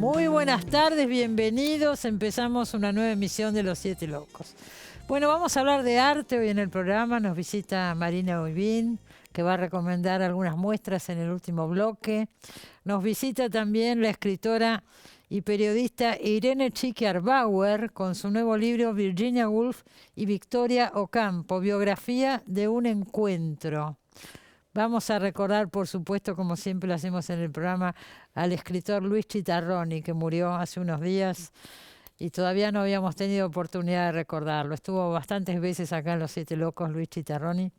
Muy buenas tardes, bienvenidos. Empezamos una nueva emisión de Los Siete Locos. Bueno, vamos a hablar de arte hoy en el programa. Nos visita Marina Oibín, que va a recomendar algunas muestras en el último bloque. Nos visita también la escritora y periodista Irene Chiquiar-Bauer con su nuevo libro Virginia Woolf y Victoria Ocampo, biografía de un encuentro. Vamos a recordar, por supuesto, como siempre lo hacemos en el programa, al escritor Luis Chitarroni, que murió hace unos días y todavía no habíamos tenido oportunidad de recordarlo. Estuvo bastantes veces acá en Los Siete Locos, Luis Chitarroni,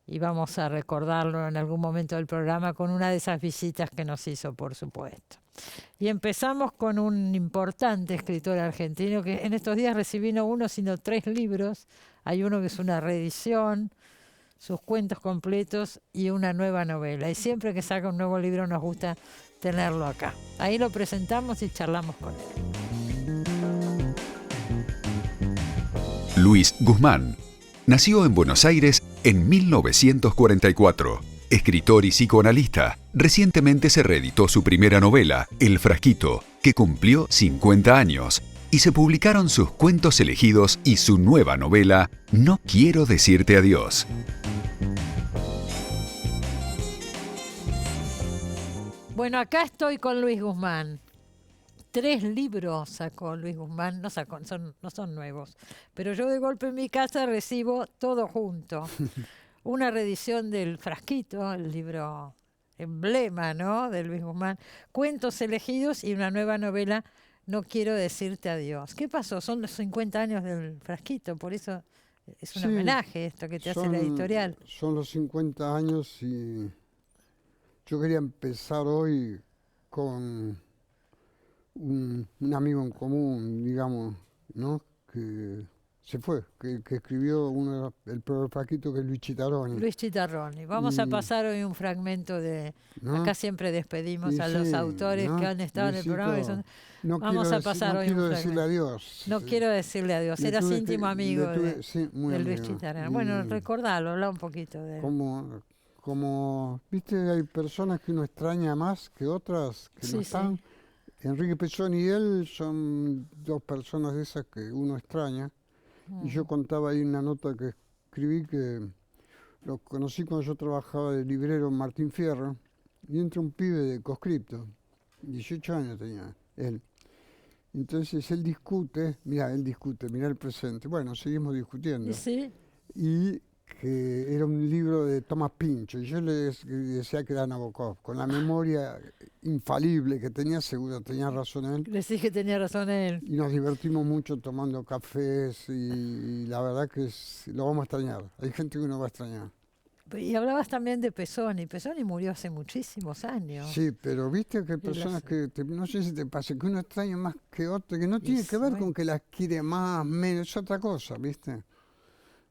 y vamos a recordarlo en algún momento del programa con una de esas visitas que nos hizo, por supuesto. Y empezamos con un importante escritor argentino que en estos días recibí no uno, sino 3 libros. Hay uno que es una reedición, sus cuentos completos y una nueva novela. Y siempre que saca un nuevo libro nos gusta tenerlo acá. Ahí lo presentamos y charlamos con él. Luis Guzmán nació en Buenos Aires en 1944. Escritor y psicoanalista, recientemente se reeditó su primera novela, El Frasquito, que cumplió 50 años, y se publicaron sus cuentos elegidos y su nueva novela, No quiero decirte adiós. Bueno, acá estoy con Luis Guzmán. 3 libros sacó Luis Guzmán, no son nuevos, pero yo de golpe en mi casa recibo todo junto. Una reedición del Frasquito, el libro emblema, ¿no?, de Luis Guzmán, cuentos elegidos y una nueva novela, No quiero decirte adiós. ¿Qué pasó? Son los 50 años del Frasquito, por eso es un homenaje esto que te hace la editorial. Son los 50 años y yo quería empezar hoy con un amigo en común, digamos, ¿no?, que se fue, que escribió el primer Frasquito, que es Luis Chitarroni. Luis Chitarroni. Vamos a pasar hoy un fragmento de... ¿no? Acá siempre despedimos a los autores, ¿no?, que han estado Luisito, en el programa. Vamos a pasar hoy un fragmento. Decirle adiós. No quiero decirle adiós. Eras íntimo amigo de Luis Chitarroni. Bueno, recordalo, habla un poquito de él. Como, viste, hay personas que uno extraña más que otras que no están. Sí. Enrique Pezón y él son 2 personas de esas que uno extraña. Y yo contaba ahí una nota que escribí que lo conocí cuando yo trabajaba de librero en Martín Fierro, y entra un pibe de conscripto, 18 años tenía él. Entonces él discute, mirá el presente. Bueno, seguimos discutiendo. ¿Sí? Y que era un libro de Tomás Pincho, y yo le decía que era Nabokov, con la memoria infalible que tenía, seguro tenía razón él. Le dije que tenía razón él. Y nos divertimos mucho tomando cafés, y la verdad que lo vamos a extrañar. Hay gente que uno va a extrañar. Y hablabas también de Pezoni. Pezoni murió hace muchísimos años. Sí, pero viste que hay personas que, no sé si te pasa, que uno extraña más que otro, que no tiene que ver con que las quiere más, menos, es otra cosa, ¿viste?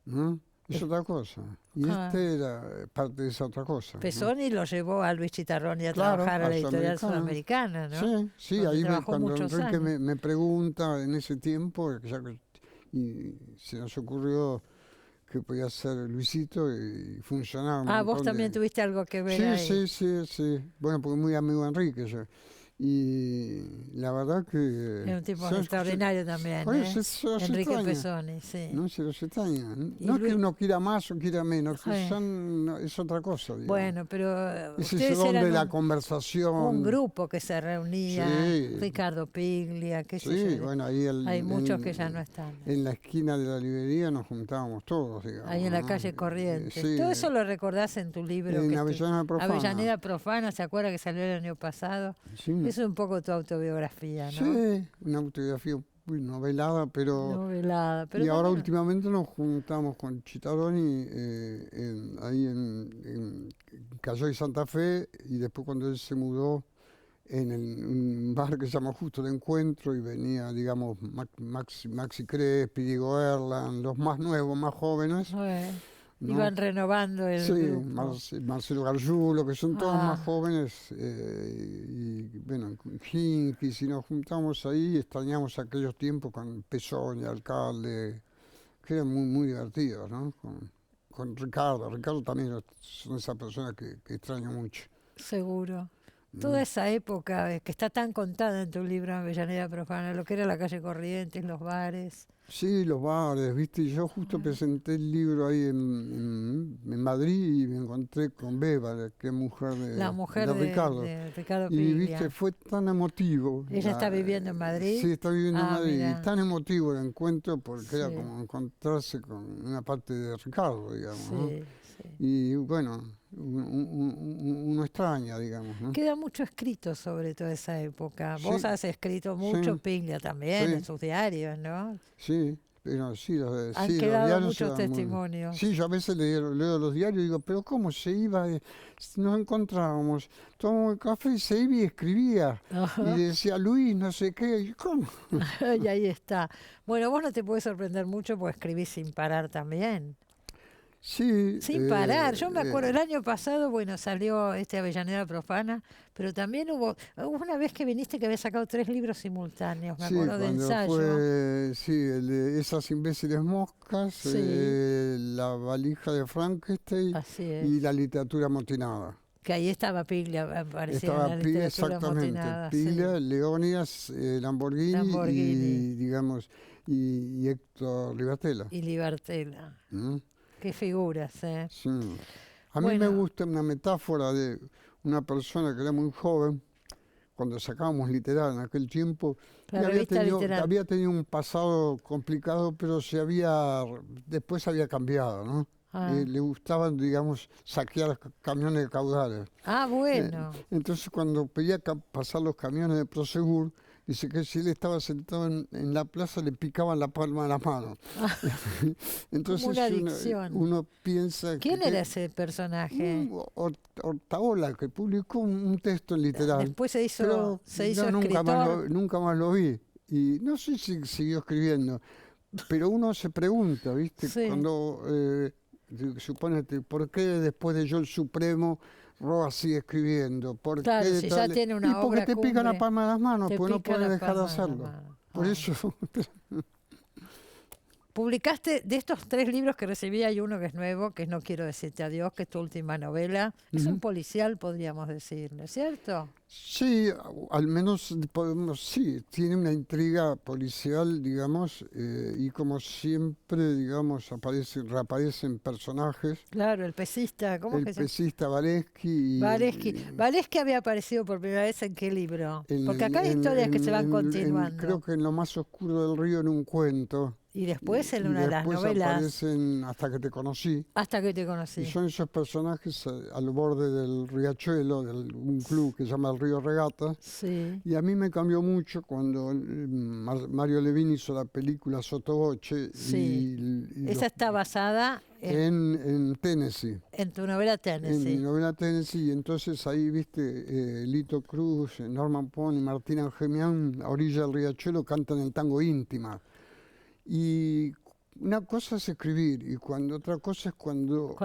¿No? Es otra cosa. Y era parte de esa otra cosa. Pezoni, ¿no?, lo llevó a Luis Chitarroni a trabajar a la editorial sudamericana, ¿no? Sí, ahí cuando Enrique me pregunta en ese tiempo, y se nos ocurrió que podía ser Luisito y funcionaba. Vos también tuviste algo que ver ahí. Sí. Bueno, porque muy amigo de Enrique yo. Y la verdad que... Es un tipo extraordinario también, Enrique Pezoni, sí. No se los extraña. No es que uno quiera más o quiera menos, es otra cosa, digamos. Bueno, pero ustedes eran de la conversación. Un grupo que se reunía, Ricardo Piglia, qué sé yo. Bueno, ahí hay muchos que ya no están. En la esquina de la librería nos juntábamos todos, digamos. Ahí en la calle Corrientes. Todo eso lo recordás en tu libro. En Avellaneda Profana. Avellaneda Profana, ¿se acuerda que salió el año pasado? Sí. Es un poco tu autobiografía, ¿no? Sí, una autobiografía muy novelada, pero... Y ahora últimamente nos juntamos con Chitarroni ahí en Callao y Santa Fe, y después cuando él se mudó en un bar que se llama Justo de Encuentro, y venía, digamos, Maxi Crespi, Diego Erland, los más nuevos, más jóvenes. ¿no? Iban renovando el grupo. Marcelo Gargiulo, que son todos más jóvenes, y bueno, Hinkis, y nos juntamos ahí, extrañamos aquellos tiempos con Pezoni, alcalde, que eran muy, muy divertidos, ¿no? Con Ricardo también son esas personas que extraño mucho. Seguro. Toda esa época que está tan contada en tu libro Avellaneda Profana, lo que era la calle Corrientes, los bares. Sí, los bares, ¿viste? Yo justo presenté el libro ahí en Madrid y me encontré con Beba, que es mujer La mujer de Ricardo. De Ricardo Y, Piglia. ¿viste? Fue tan emotivo. ¿Ella está viviendo en Madrid? Sí, está viviendo en Madrid. Mirá. Y tan emotivo el encuentro porque Sí. era como encontrarse con una parte de Ricardo, digamos, ¿no? Sí, sí. Y bueno, uno extraña, digamos, ¿no? Queda mucho escrito sobre toda esa época. Vos Sí. has escrito mucho, Sí. Piglia también, Sí. en sus diarios, ¿no? Sí, pero sí, Han sí, los quedado diarios muchos eran muy- testimonios. Sí, yo a veces leo los diarios y digo, pero ¿cómo se iba? Nos encontrábamos, tomamos el café y se iba y escribía. Ajá. Y decía, Luis, no sé qué. Y yo, ¿cómo? Y ahí está. Bueno, vos no te puedes sorprender mucho porque escribís sin parar también. Sí. Sin parar. Yo me acuerdo, el año pasado, bueno, salió Avellaneda Profana, pero también hubo una vez que viniste que había sacado 3 libros simultáneos, me Sí, acuerdo de cuando ensayo. fue, sí, el de Esas imbéciles moscas, Sí. La valija de Frankenstein Así es. y la literatura amotinada. Que ahí estaba Piglia, aparecía en Estaba la literatura exactamente, amotinada, Piglia, sí. Leónidas, Lamborghini, Lamborghini. y digamos y Héctor Rivatela. Y Libertela. ¿Mm? Qué figuras, ¿eh? Sí. A mí me Bueno. gusta una metáfora de una persona que era muy joven, cuando sacábamos literal en aquel tiempo, La y revista Literal. había tenido un pasado complicado, pero después había cambiado, ¿no? Ah. Le gustaban, digamos, saquear camiones de caudales. Ah, bueno. Entonces, cuando pedía pasar los camiones de Prosegur, dice que si él estaba sentado en la plaza, le picaban la palma de la mano. Entonces, Como una adicción. uno piensa ¿Quién que era ese personaje? Ortaola, que publicó un texto en literal. Después se hizo pero escritor. nunca más lo vi. Y no sé si siguió escribiendo, pero uno se pregunta, ¿viste? Sí. Cuando, supónete, ¿por qué después de Yo el Supremo Roa sigue escribiendo? ¿Por Claro, qué si ya tiene una y porque obra te pican la cumbre, palma de las manos, te pues no pica puedes la dejar de palma de la hacerlo. mano. Por Ah. eso, Publicaste de estos 3 libros que recibí, hay uno que es nuevo, que es No quiero decirte adiós, que es tu última novela. Es un policial, podríamos decirle, ¿cierto? sí, al menos sí, tiene una intriga policial, digamos, y como siempre, digamos, reaparecen personajes. Claro, el pesista, ¿cómo El que se llama? pesista Valesky. Valesky había aparecido por primera vez ¿en qué libro? Porque acá hay en- historias que se van en- continuando. creo que en Lo más oscuro del río, en un cuento. Y después en Y una de las después novelas, aparecen Hasta que te conocí. Hasta que te conocí. Y son esos personajes al borde del riachuelo, de un club que se llama el Río Regata. Sí. Y a mí me cambió mucho cuando Mario Levin hizo la película Sottovoce. Sí. Esa está basada en Tennessee. en tu novela En Tennessee. mi novela Tennessee, y entonces ahí, viste, Lito Cruz, Norman Pon y Martina Gemián, a orilla del riachuelo, cantan el tango Íntima. Y una cosa es escribir, y otra cosa es cuando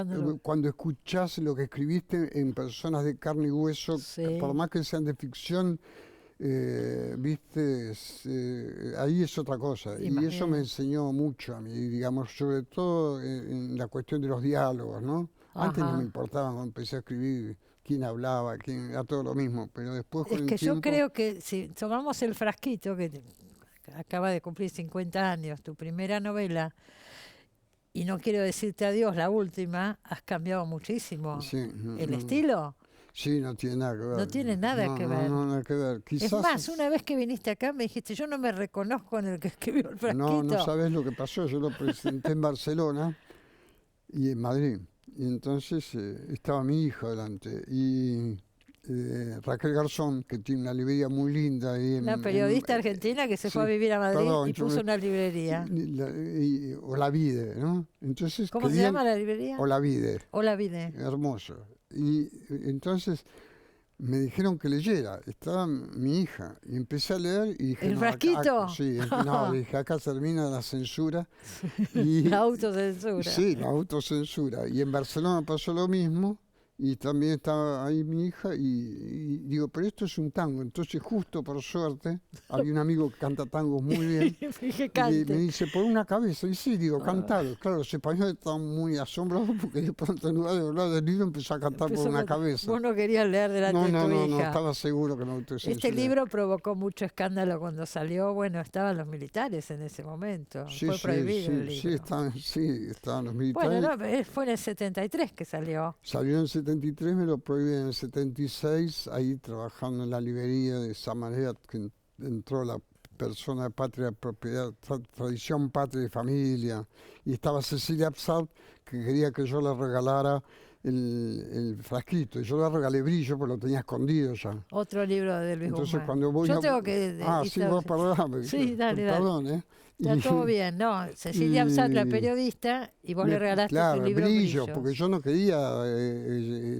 escuchás lo que escribiste en personas de carne y hueso, Sí. que por más que sean de ficción, viste, ahí es otra cosa. Y eso me enseñó mucho a mí, digamos, sobre todo en la cuestión de los diálogos, ¿no? Antes no Ajá. me importaba cuando empecé a escribir quién hablaba, era todo lo mismo, pero después con Es el que yo tiempo, creo que si tomamos El Frasquito, que acaba de cumplir 50 años, tu primera novela, y No quiero decirte adiós, la última, has cambiado muchísimo. sí, ¿El estilo? Sí, no tiene nada que ver. No tiene nada que ver. No, nada que ver. Quizás Es más, una vez que viniste acá me dijiste, yo no me reconozco en el que escribió El Frasquito. no sabes lo que pasó. Yo lo presenté en Barcelona y en Madrid. Y entonces estaba mi hija delante. Y Raquel Garzón, que tiene una librería muy linda. Ahí Una periodista argentina que se fue a vivir a Madrid y puso una librería. Olavide, ¿no? Entonces, ¿Cómo se llama la librería? Olavide. Olavide. Hermoso. Y entonces me dijeron que leyera. Estaba mi hija. Y empecé a leer y dije... ¿El no, Frasquito? Sí, no, dije, acá termina la censura. Y, La autocensura. sí, la autocensura. Y en Barcelona pasó lo mismo. Y también estaba ahí mi hija y digo, pero esto es un tango. Entonces justo por suerte había un amigo que canta tangos muy bien Que y cante. me dice, por una cabeza. Y sí, digo, cantalo. Claro, los españoles estaban muy asombrados porque de pronto en lugar de hablar del libro empezó a cantar Empezó por una con- cabeza. Vos no querías leer delante de tu No, hija. estaba seguro que me Este autocensuré. libro provocó mucho escándalo cuando salió. Bueno, estaban los militares en ese momento. Sí, Fue prohibido el sí, libro. estaban los militares. Bueno, no, fue en el 73 que salió. Salió en el 73, me lo prohibí en el 76, ahí trabajando en la librería, de esa manera que entró la persona de patria, propiedad, tradición, patria y familia. Y estaba Cecilia Absat, que quería que yo le regalara el frasquito. Y yo le regalé Brillo, porque lo tenía escondido ya. Otro libro de Luis Entonces Guzmán. cuando voy Yo a... tengo que... sí, vos perdóname. Sí, dale, dale. Perdón, ¿eh? Está todo bien, ¿no? Cecilia Absat, la periodista, y vos le regalaste claro, tu libro Brillo, porque yo no quería,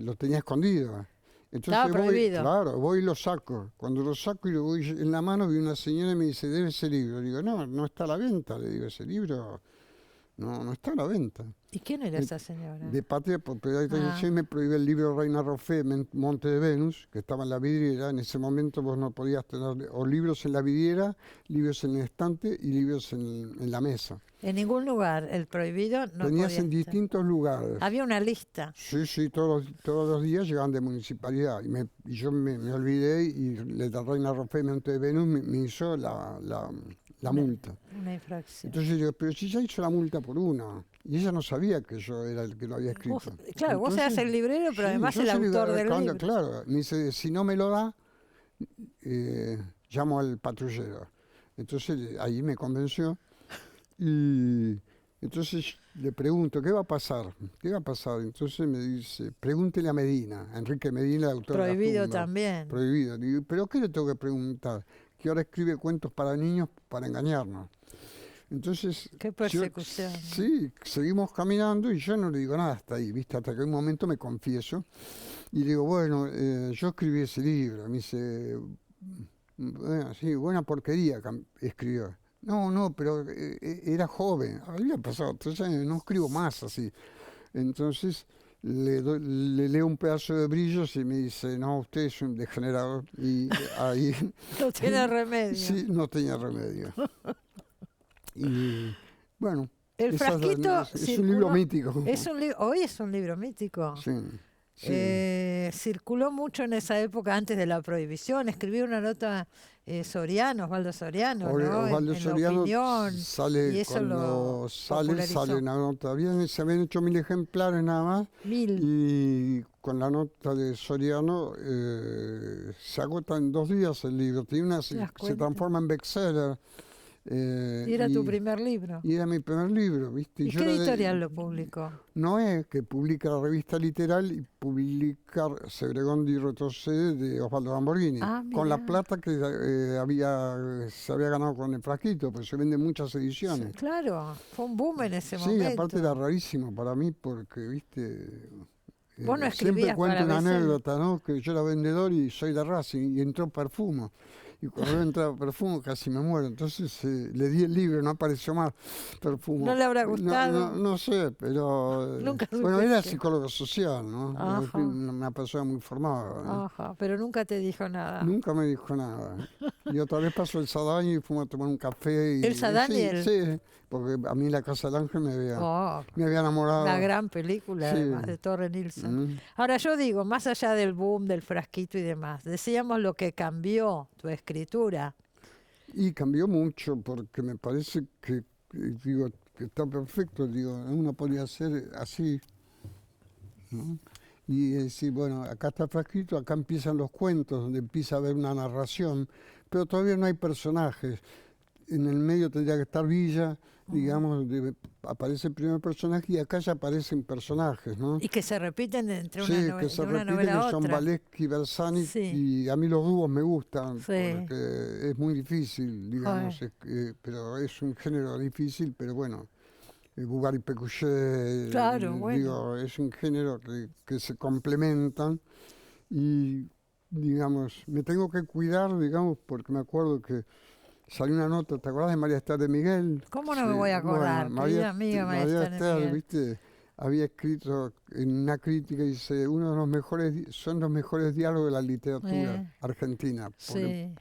lo tenía escondido. Entonces Estaba prohibido. Claro, voy y lo saco. Cuando lo saco y lo voy en la mano, vi una señora y me dice, debe ese libro. Le digo, no está a la venta. Le digo, ese libro no está a la venta. ¿Y quién era esa señora? De patria, propiedad y Ah. tradición, me prohíbe el libro Reina Rofé, Monte de Venus, que estaba en la vidriera. En ese momento vos no podías tener o libros en la vidriera, libros en el estante y libros en la mesa. En ningún lugar, el prohibido no Tenías podía en estar. distintos lugares. Había una lista. Sí, todos los días llegaban de municipalidad. Y yo me olvidé y la Reina Rofé, Monte de Venus, me hizo la multa. Una infracción. Entonces yo digo, pero si ya hizo la multa por una. Y ella no sabía que yo era el que lo había escrito. Claro, vos eras el librero, pero además yo el soy autor del cuando- libro. Claro, me dice, si no me lo da, llamo al patrullero. Entonces ahí me convenció. Y entonces le pregunto, ¿qué va a pasar? ¿Qué va a pasar? Entonces me dice, pregúntele a Medina, a Enrique Medina, el autor de Las Prohibido tumbas. también. Prohibido. Digo, ¿pero qué le tengo que preguntar? Que ahora escribe cuentos para niños para engañarnos. Entonces, Qué persecución. Sí, seguimos caminando y yo no le digo nada hasta ahí, ¿viste? Hasta que un momento me confieso y digo, bueno, yo escribí ese libro. Me dice, bueno, sí, buena porquería escribió. No, pero era joven, había pasado 3 años, no escribo más así. Entonces le leo un pedazo de Brillos y me dice, no, usted es un degenerado. Y ahí... No tiene remedio. Sí, no tenía remedio. Y bueno, El frasquito es un libro mítico. Hoy es un libro mítico. Sí. Circuló mucho en esa época antes de la prohibición. Escribió una nota Osvaldo Soriano, ¿no? Osvaldo en Soriano La Opinión. sale, y eso cuando lo sale popularizó. una nota. Se habían hecho 1000 ejemplares nada más. 1000. Y con la nota de Soriano se agota en 2 días el libro. Se transforma en bestseller. Y era tu primer libro. Y era mi primer libro, ¿viste? ¿Y qué editorial lo publicó? Noé, que publica la revista Literal y publica Segregondi y Retrocede de Osvaldo Lamborghini. Con la plata que se había ganado con el frasquito, pues se venden muchas ediciones. Sí, claro, fue un boom en ese momento. Sí, aparte era rarísimo para mí porque, ¿viste? Vos no siempre escribías cuento para una Becel. anécdota, ¿no? Que yo era vendedor y soy de Racing y entró Perfumo. Y cuando entraba Perfumo casi me muero. Entonces le di el libro, no apareció más Perfumo. ¿No le habrá gustado? No sé, pero... Nunca bueno, era supiste. psicólogo social, ¿no? Ajá. Una persona muy formada. ¿no? Ajá, pero nunca te dijo nada. Nunca me dijo nada. Y otra vez pasó el Sadani y fuimos a tomar un café. Y, ¿El Sadani? Sí, porque a mí La Casa del Ángel me había enamorado. Una gran película, Sí. además, de Torre Nilsson. Mm. Ahora yo digo, más allá del boom, del frasquito y demás, decíamos lo que cambió tu escritura. Y cambió mucho porque me parece que digo, que está perfecto, digo, uno podría ser así, ¿no? Y decir, bueno, acá está frasquito, acá empiezan los cuentos, donde empieza a haber una narración, pero todavía no hay personajes. En el medio tendría que estar Villa, digamos, aparece el primer personaje y acá ya aparecen personajes, ¿no? Y que se repiten entre una, Sí, novela, que se de una repiten, novela a que son otra. Valeschi y Bersani, Sí. y a mí los dúos me gustan, Sí. porque es muy difícil, digamos, Joder. pero es un género difícil, pero bueno, Bugar y Pécuchet, Claro, bueno. digo, es un género que se complementan, y digamos, me tengo que cuidar, digamos, porque me acuerdo que salió una nota, ¿te acordás de María Esther de Miguel? ¿Cómo no me voy a acordar? Bueno, Querida amiga María Esther de Miguel. ¿viste? había escrito en una crítica, dice, son los mejores diálogos de la literatura argentina.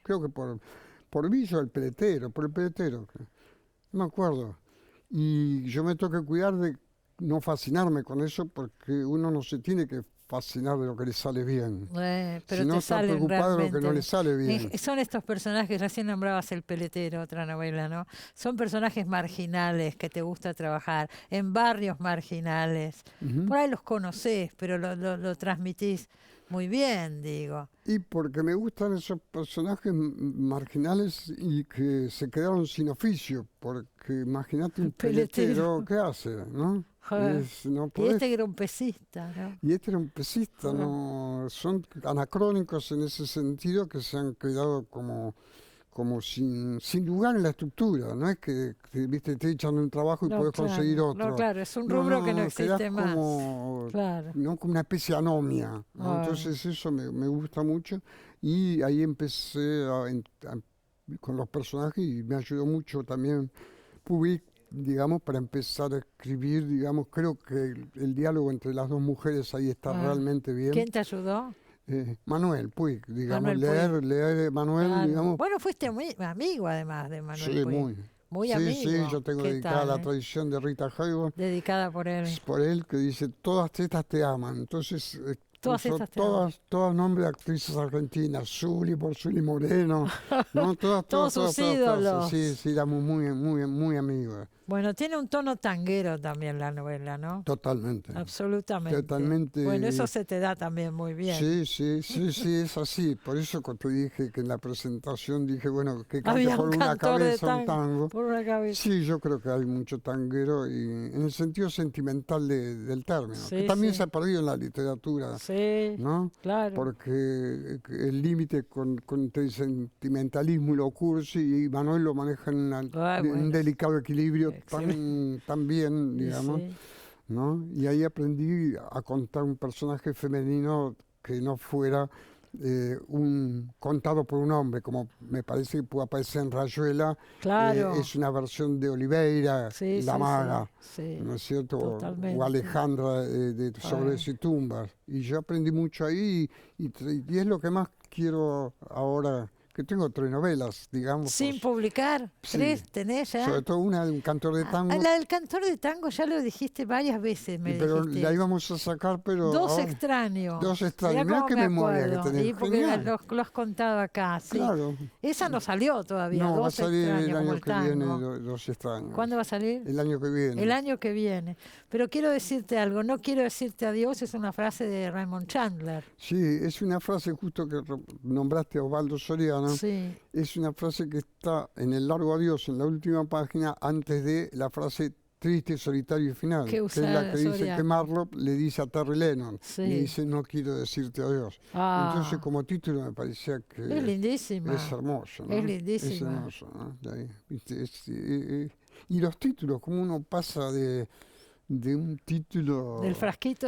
Creo que por Villa el Peletero, no me acuerdo. Y yo me tengo que cuidar de no fascinarme con eso, porque uno no se tiene que fascinar de lo que le sale bien. Pero si no te está salen preocupado de lo que no le realmente. sale bien. Son estos personajes, recién nombrabas El Peletero, otra novela, ¿no? Son personajes marginales que te gusta trabajar, en barrios marginales. Por ahí los conocés, pero lo transmitís muy bien, digo. Y porque me gustan esos personajes marginales y que se quedaron sin oficio, porque imagínate un peletero, ¿qué hace? ¿No? Y este era un pesista, ¿no? Y este era un pesista, ¿no? Son anacrónicos en ese sentido, que se han quedado como sin lugar en la estructura. No es que viste, te echan un trabajo y puedes conseguir otro. No, claro, es un rubro que no existe más. Como, claro. ¿no? Como una especie de anomia, ¿no? Entonces eso me gusta mucho, y ahí empecé con los personajes, y me ayudó mucho también Puig, digamos, para empezar a escribir, digamos. Creo que el diálogo entre las dos mujeres ahí está realmente bien. ¿Quién te ayudó? Manuel Puig, digamos, Manuel leer Manuel, digamos. Bueno, fuiste muy amigo además de Manuel Sí, Puig. Muy amigo. Sí, yo tengo dedicada la tradición de Rita Hayworth. Dedicada por él. Por él, que dice, todas estas te aman. Entonces, todas nombres de actrices argentinas, Zuli por Zuli Moreno, ¿no? Todos sus ídolos. Sí, éramos muy amigos. Bueno, tiene un tono tanguero también la novela, ¿no? Totalmente. Absolutamente. Totalmente. Bueno, eso se te da también muy bien. Sí, es así. Por eso cuando dije que en la presentación dije, bueno, que cante por una cabeza un tango. Por una cabeza. Sí, yo creo que hay mucho tanguero, y en el sentido sentimental del término, que también se ha perdido en la literatura. Sí, ¿no? Claro. Porque el límite con el sentimentalismo y lo cursi, y Manuel lo maneja en un delicado equilibrio tan bien, digamos, ¿no? Y ahí aprendí a contar un personaje femenino que no fuera contado por un hombre, como me parece que puede aparecer en Rayuela. Es una versión de Oliveira, La Maga, ¿no es cierto? O Alejandra de Sobres y Tumbas. Y yo aprendí mucho ahí, y es lo que más quiero ahora, que tengo 3 novelas, digamos. ¿Sin publicar? Sí. ¿3 tenés ya? Sobre todo una de un cantor de tango. La del cantor de tango ya lo dijiste varias veces, pero dijiste. La íbamos a sacar, pero... Dos extraños. Mirá qué memoria que tenés. Sí, porque lo has contado acá, sí. Claro. Esa no salió todavía. No, va a salir extraños, el año que viene, Dos extraños. ¿Cuándo va a salir? El año que viene. El año que viene. Pero quiero decirte algo, no quiero decirte adiós, es una frase de Raymond Chandler. Sí, es una frase justo que nombraste a Osvaldo Soriano. Sí. Es una frase que está en el largo adiós, en la última página, antes de la frase triste, solitario y final, que es la que dice que Marlowe le dice a Terry Lennon, y dice, no quiero decirte adiós. Entonces, como título me parecía que es lindísima. Es hermoso, ¿no? Es lindísima. Es hermoso, ¿no? Y los títulos, como uno pasa de un título... Del frasquito.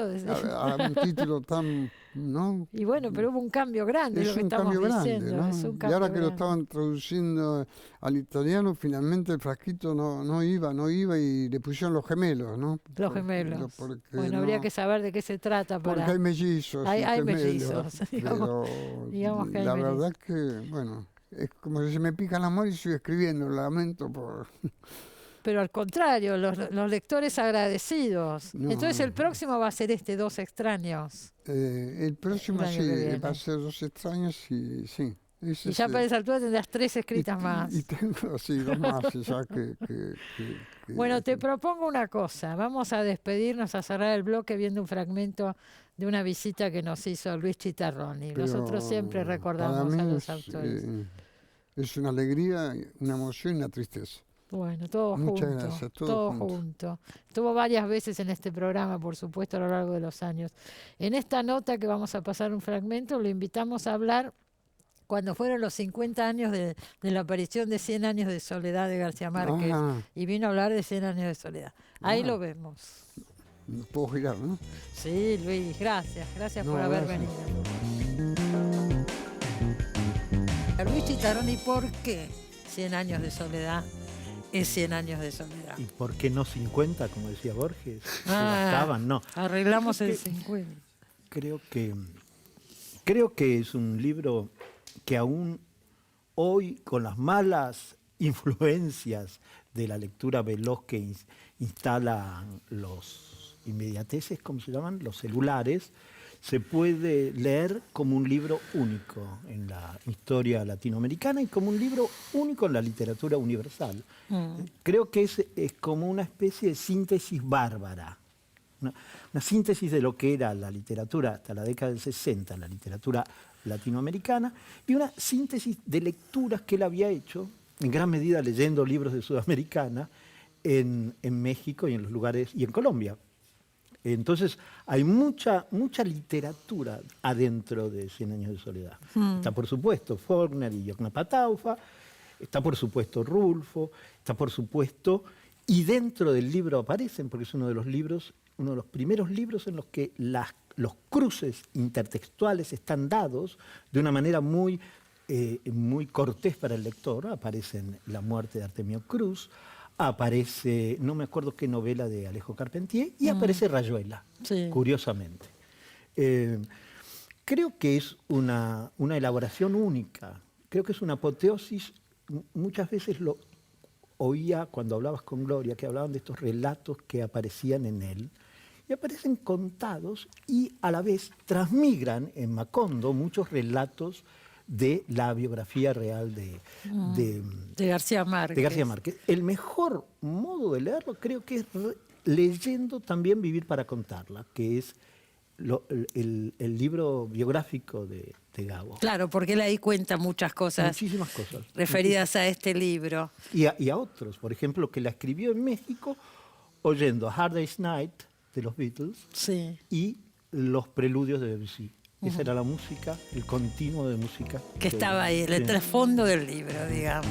A un título tan... ¿no? Y bueno, pero hubo un cambio grande, es lo que estamos diciendo. ¿no? Es un y ahora que grande. lo estaban traduciendo al italiano, finalmente el frasquito no iba, y le pusieron los gemelos, ¿no? Los gemelos. Bueno, habría que saber de qué se trata. Porque hay mellizos. Hay mellizos. Digamos que la verdad que, bueno, es como que se me pica la mano y sigo escribiendo, lamento por... Pero al contrario, los lectores agradecidos. No. Entonces el próximo va a ser Dos extraños. El próximo va a ser Dos extraños, y sí. Y ya para esa altura tendrás 3 escritas más. Y tengo, 2 más ya que bueno, te propongo una cosa. Vamos a despedirnos, a cerrar el bloque viendo un fragmento de una visita que nos hizo Luis Chitarroni. Nosotros siempre recordamos a los autores. Es una alegría, una emoción y una tristeza. Bueno, todo Muchas junto. Gracias, todo junto. Estuvo varias veces en este programa, por supuesto, a lo largo de los años. En esta nota que vamos a pasar un fragmento, lo invitamos a hablar cuando fueron los 50 años de la aparición de 100 años de soledad de García Márquez. Y vino a hablar de 100 años de soledad. Ahí lo vemos. Puedo girar, ¿no? Sí, Luis, gracias. Gracias por haber venido. Luis Chitarroni, ¿por qué 100 años de soledad? es 100 años de soledad. ¿Y por qué no 50, como decía Borges? Se bastaban, no. Arreglamos el 50. Creo que es un libro que aún hoy, con las malas influencias de la lectura veloz que instalan los inmediateces, ¿cómo se llaman? Los celulares, se puede leer como un libro único en la historia latinoamericana y como un libro único en la literatura universal. Creo que es como una especie de síntesis bárbara, una síntesis de lo que era la literatura hasta la década del 60, la literatura latinoamericana, y una síntesis de lecturas que él había hecho, en gran medida leyendo libros de Sudamericana, en México y en los lugares, y en Colombia. Entonces hay mucha literatura adentro de 100 años de soledad. Está por supuesto Faulkner y Yoknapataufa, está por supuesto Rulfo, está por supuesto, y dentro del libro aparecen, porque es uno de los primeros libros en los que los cruces intertextuales están dados de una manera muy cortés para el lector. Aparecen La muerte de Artemio Cruz, aparece, no me acuerdo qué novela de Alejo Carpentier, y aparece Rayuela, curiosamente. Creo que es una elaboración única, creo que es una apoteosis. Muchas veces lo oía cuando hablabas con Gloria, que hablaban de estos relatos que aparecían en él, y aparecen contados y a la vez transmigran en Macondo muchos relatos de la biografía real de García Márquez. El mejor modo de leerlo creo que es leyendo también Vivir para contarla, que es el libro biográfico de Gabo. Claro, porque él ahí cuenta muchísimas cosas referidas a este libro. Y a otros, por ejemplo, que la escribió en México oyendo a Hard Day's Night de los Beatles y los preludios de Debussy. Esa era la música, el continuo de música. Que estaba ahí, el trasfondo del libro, digamos.